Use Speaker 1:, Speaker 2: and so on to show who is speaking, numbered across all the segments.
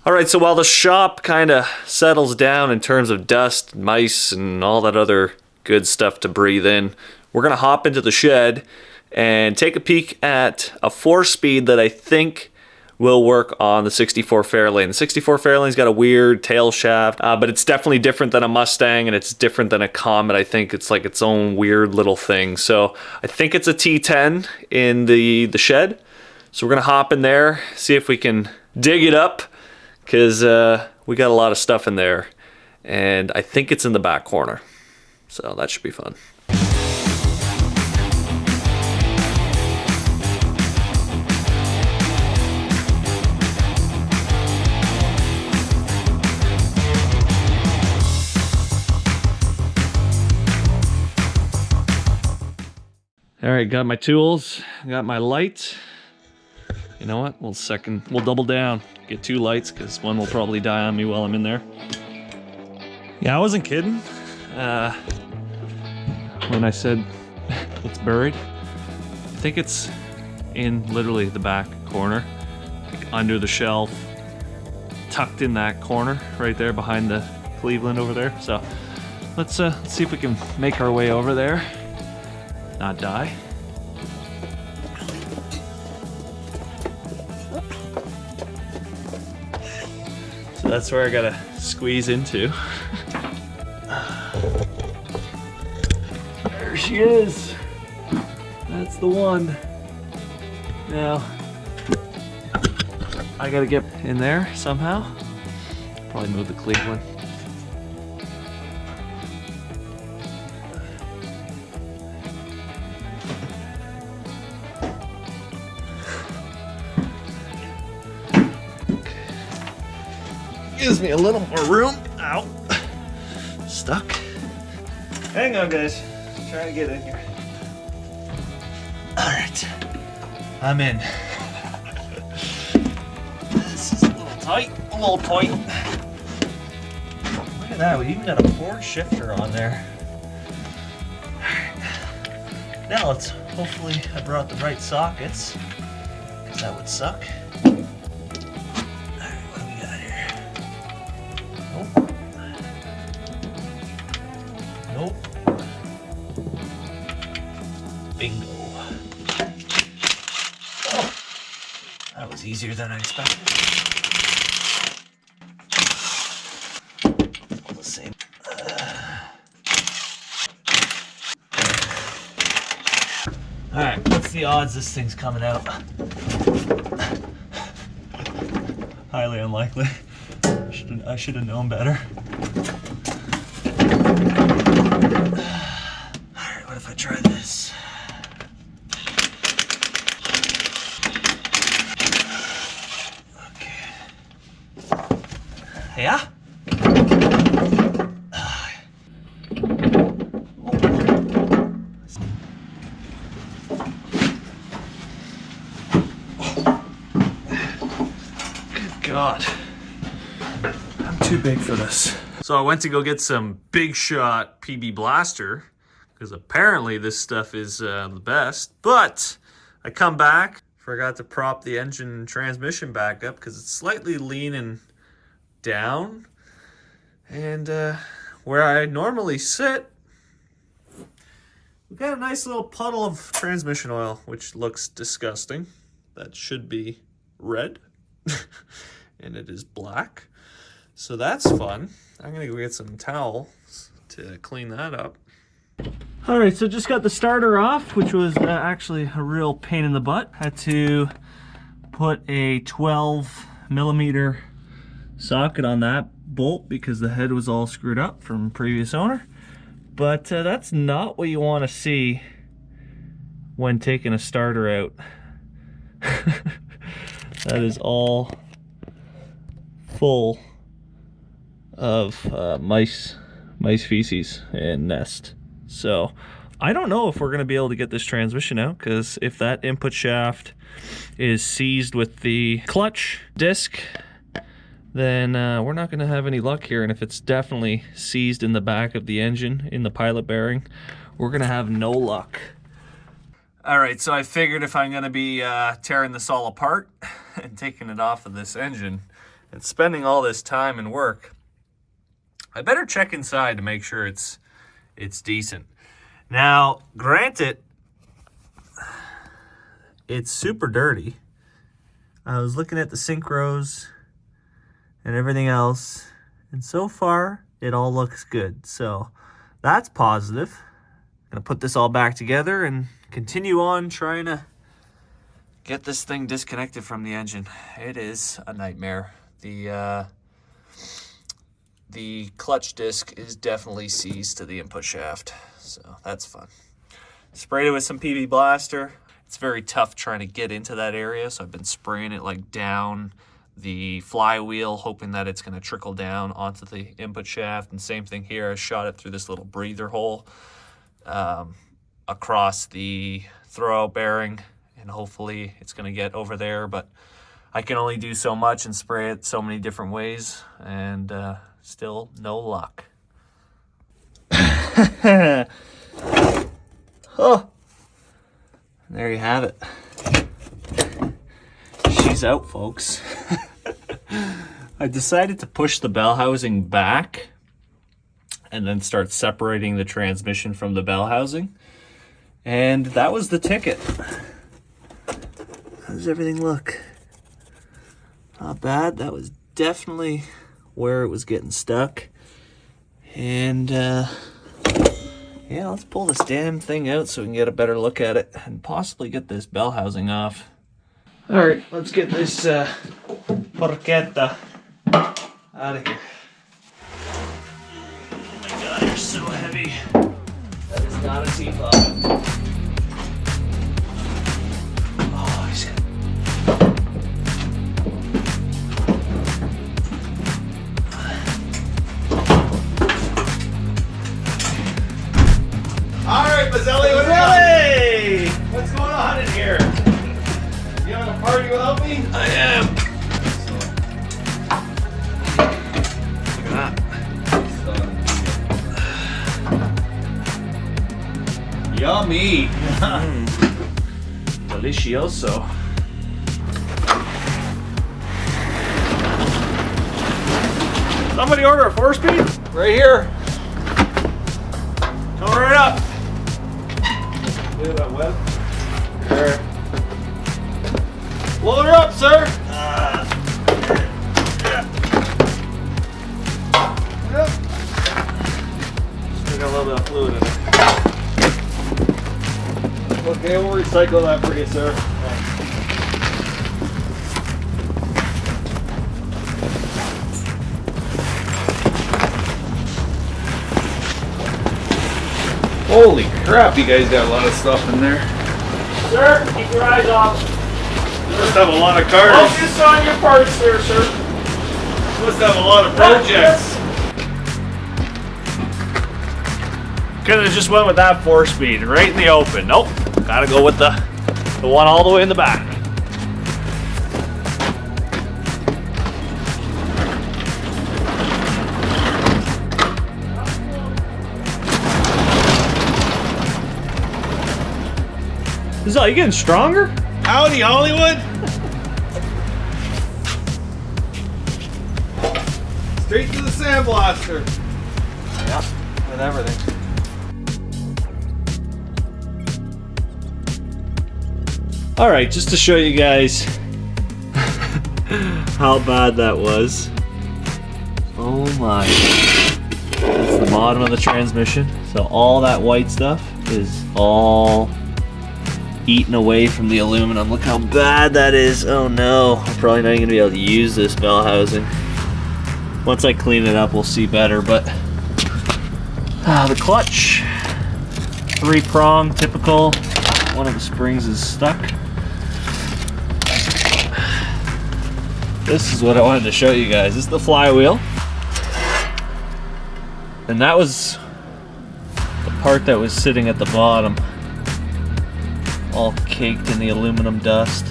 Speaker 1: All right, so while the shop kind of settles down in terms of dust, mice, and all that other good stuff to breathe in, we're gonna hop into the shed and take a peek at a 4-speed that I think will work on the 64 Fairlane. The 64 Fairlane's got a weird tail shaft, but it's definitely different than a Mustang and it's different than a Comet. I think it's like its own weird little thing. So I think it's a T10 in the shed. So we're gonna hop in there, see if we can dig it up, because we got a lot of stuff in there, and I think it's in the back corner, so that should be fun. All right, got my tools, got my light. You know what, we'll double down, get 2 lights, because one will probably die on me while I'm in there. Yeah, I wasn't kidding when I said it's buried. I think it's in literally the back corner, like under the shelf, tucked in that corner right there behind the Cleveland over there. So let's see if we can make our way over there, not die. So that's where I gotta squeeze into. There she is. That's the one. Now, I gotta get in there somehow. Probably move the Cleveland. Gives me a little more room. Ow. Stuck. Hang on, guys. Trying to get in here. Alright. I'm in. This is a little tight, a little tight. Look at that, we even got a forward shifter on there. Alright. Now let's hopefully I brought the right sockets, because that would suck. Bingo. Oh, that was easier than I expected. All the same. All right, what's the odds this thing's coming out? Highly unlikely. I should have known better. All right, what if I try this? Yeah? Good God. I'm too big for this. So I went to go get some Big Shot PB Blaster, because apparently this stuff is the best, but I come back, forgot to prop the engine and transmission back up because it's slightly leaning down, and where I normally sit, we got a nice little puddle of transmission oil, which looks disgusting. That should be red, and it is black, so that's fun. I'm gonna go get some towels to clean that up. All right, so just got the starter off, which was actually a real pain in the butt. Had to put a 12mm socket on that bolt because the head was all screwed up from previous owner, but that's not what you want to see when taking a starter out. That is all full of mice feces and nest. So I don't know if we're going to be able to get this transmission out, because if that input shaft is seized with the clutch disc, then we're not going to have any luck here. And if it's definitely seized in the back of the engine, in the pilot bearing, we're going to have no luck. All right, so I figured if I'm going to be tearing this all apart and taking it off of this engine, and spending all this time and work, I better check inside to make sure it's decent. Now, granted, it's super dirty. I was looking at the sink rows and everything else, and so far it all looks good. So that's positive. I'm gonna put this all back together and continue on trying to get this thing disconnected from the engine. It is a nightmare. The clutch disc is definitely seized to the input shaft, so that's fun. Sprayed it with some PV Blaster. It's very tough trying to get into that area, so I've been spraying it like down the flywheel, hoping that it's going to trickle down onto the input shaft. And same thing here, I shot it through this little breather hole across the throwout bearing, and hopefully it's going to get over there, but I can only do so much and spray it so many different ways, and still no luck. Oh, there you have it. She's out, folks. I decided to push the bell housing back and then start separating the transmission from the bell housing. And that was the ticket. How does everything look? Not bad. That was definitely where it was getting stuck. And yeah, let's pull this damn thing out so we can get a better look at it and possibly get this bell housing off. All right, let's get this porchetta out of here. Oh my God, you're so heavy. That is not a T5. Oh, he's good.
Speaker 2: All right, Mazzelli, what's going on in here? You having a party without me?
Speaker 1: I am. Look at that.
Speaker 2: Yummy.
Speaker 1: Delicioso. Somebody order a 4-speed?
Speaker 2: Right here.
Speaker 1: Come right up.
Speaker 2: Look at that web. There. Load her up, sir. Yep.
Speaker 1: Still got a little bit of fluid in it.
Speaker 2: Okay, we'll recycle that for you, sir. Holy crap, you guys got a lot of stuff in there.
Speaker 1: Sir, keep your eyes off.
Speaker 2: You must have a lot of cars.
Speaker 1: Focus on your parts there, sir.
Speaker 2: You must have a lot of projects.
Speaker 1: Could have just went with that 4-speed right in the open. Nope, gotta go with the one all the way in the back. Is that you getting stronger?
Speaker 2: Howdy, Hollywood. Straight to the sandblaster.
Speaker 1: Yep, with everything. All right, just to show you guys how bad that was. Oh my. That's the bottom of the transmission. So all that white stuff is all eaten away from the aluminum. Look how bad that is. Oh no, I'm probably not even gonna be able to use this bell housing. Once I clean it up, we'll see better, but the clutch, 3-prong, typical. One of the springs is stuck. This is what I wanted to show you guys. This is the flywheel. And that was the part that was sitting at the bottom, all caked in the aluminum dust.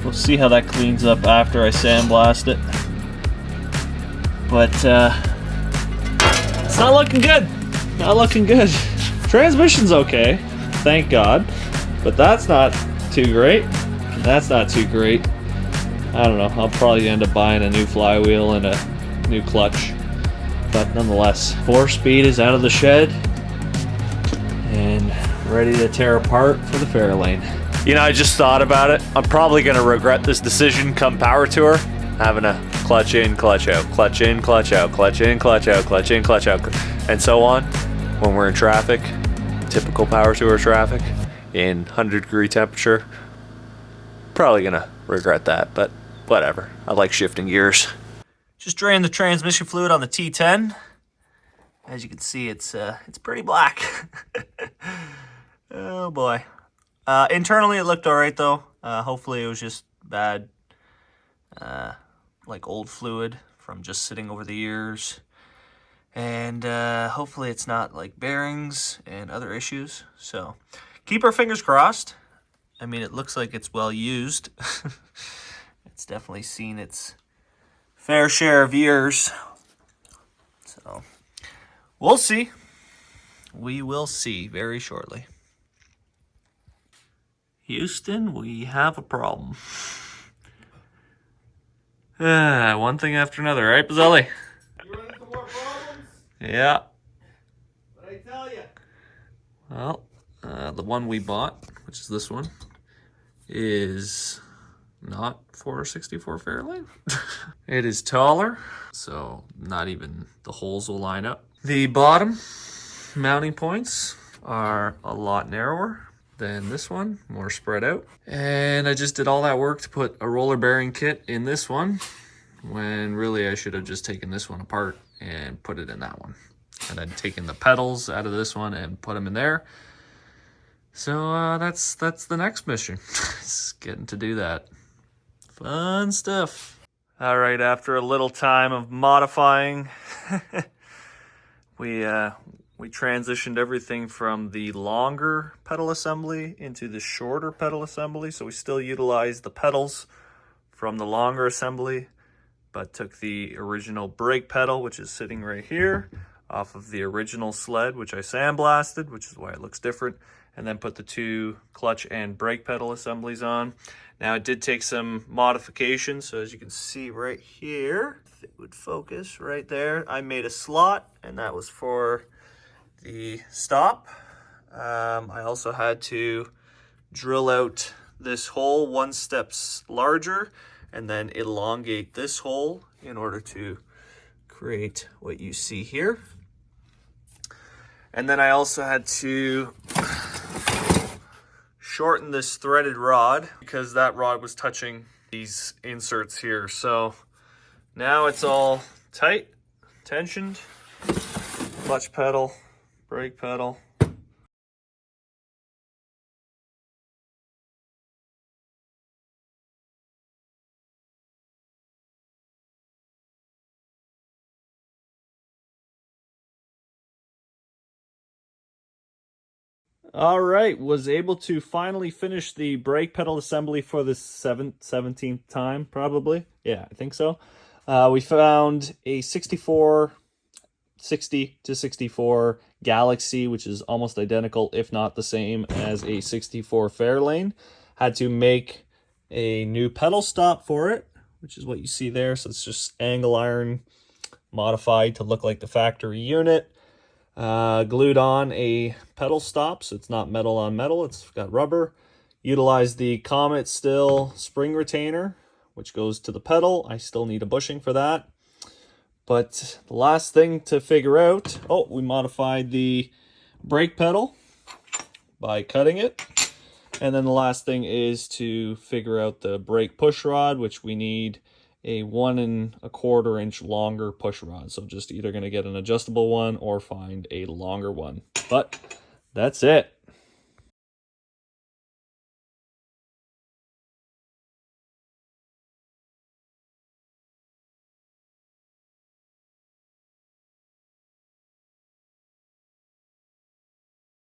Speaker 1: We'll see how that cleans up after I sandblast it. But it's not looking good. Not looking good. Transmission's okay, thank God. But that's not too great. That's not too great. I don't know, I'll probably end up buying a new flywheel and a new clutch. But nonetheless, 4-speed is out of the shed and ready to tear apart for the Fairlane. You know, I just thought about it. I'm probably going to regret this decision come Power Tour, having a clutch in, clutch out, clutch in, clutch out, clutch in, clutch out, clutch in, clutch out, and so on when we're in traffic, typical Power Tour traffic in 100-degree temperature. Probably going to regret that, but whatever. I like shifting gears. Just drained the transmission fluid on the T10. As you can see, it's pretty black. Oh boy. Internally, it looked all right though. Hopefully, it was just bad, like old fluid from just sitting over the years, and hopefully, it's not like bearings and other issues. So, keep our fingers crossed. I mean, it looks like it's well used. It's definitely seen its fair share of years. So, we'll see. We will see very shortly. Houston, we have a problem. One thing after another, right, Bazzelli?
Speaker 2: You running into more problems?
Speaker 1: Yeah.
Speaker 2: What I tell you?
Speaker 1: Well, the one we bought, which is this one, is not 464 Fairlane. It is taller, so not even the holes will line up. The bottom mounting points are a lot narrower than this one, more spread out. And I just did all that work to put a roller bearing kit in this one, when really I should have just taken this one apart and put it in that one. And then taken the pedals out of this one and put them in there. So that's the next mission. It's getting to do that. Fun stuff. All right, after a little time of modifying, we transitioned everything from the longer pedal assembly into the shorter pedal assembly. So we still utilize the pedals from the longer assembly, but took the original brake pedal, which is sitting right here, off of the original sled, which I sandblasted, which is why it looks different, and then put the two clutch and brake pedal assemblies on. Now, it did take some modification, so as you can see right here, if it would focus right there, I made a slot, and that was for the stop. I also had to drill out this hole 1 step larger and then elongate this hole in order to create what you see here. And then I also had to shorten this threaded rod because that rod was touching these inserts here. So now it's all tight, tensioned, clutch pedal, brake pedal. All right, was able to finally finish the brake pedal assembly for the 17th time, probably. Yeah, I think so. We found a 60 to 64 Galaxy, which is almost identical, if not the same, as a 64 Fairlane. Had to make a new pedal stop for it, which is what you see there. So it's just angle iron modified to look like the factory unit. Glued on a pedal stop, so it's not metal on metal, it's got rubber. Utilized the Comet Still spring retainer, which goes to the pedal. I still need a bushing for that. But the last thing to figure out, we modified the brake pedal by cutting it. And then the last thing is to figure out the brake push rod, which we need a 1 1/4 inch longer push rod. So just either going to get an adjustable one or find a longer one. But that's it.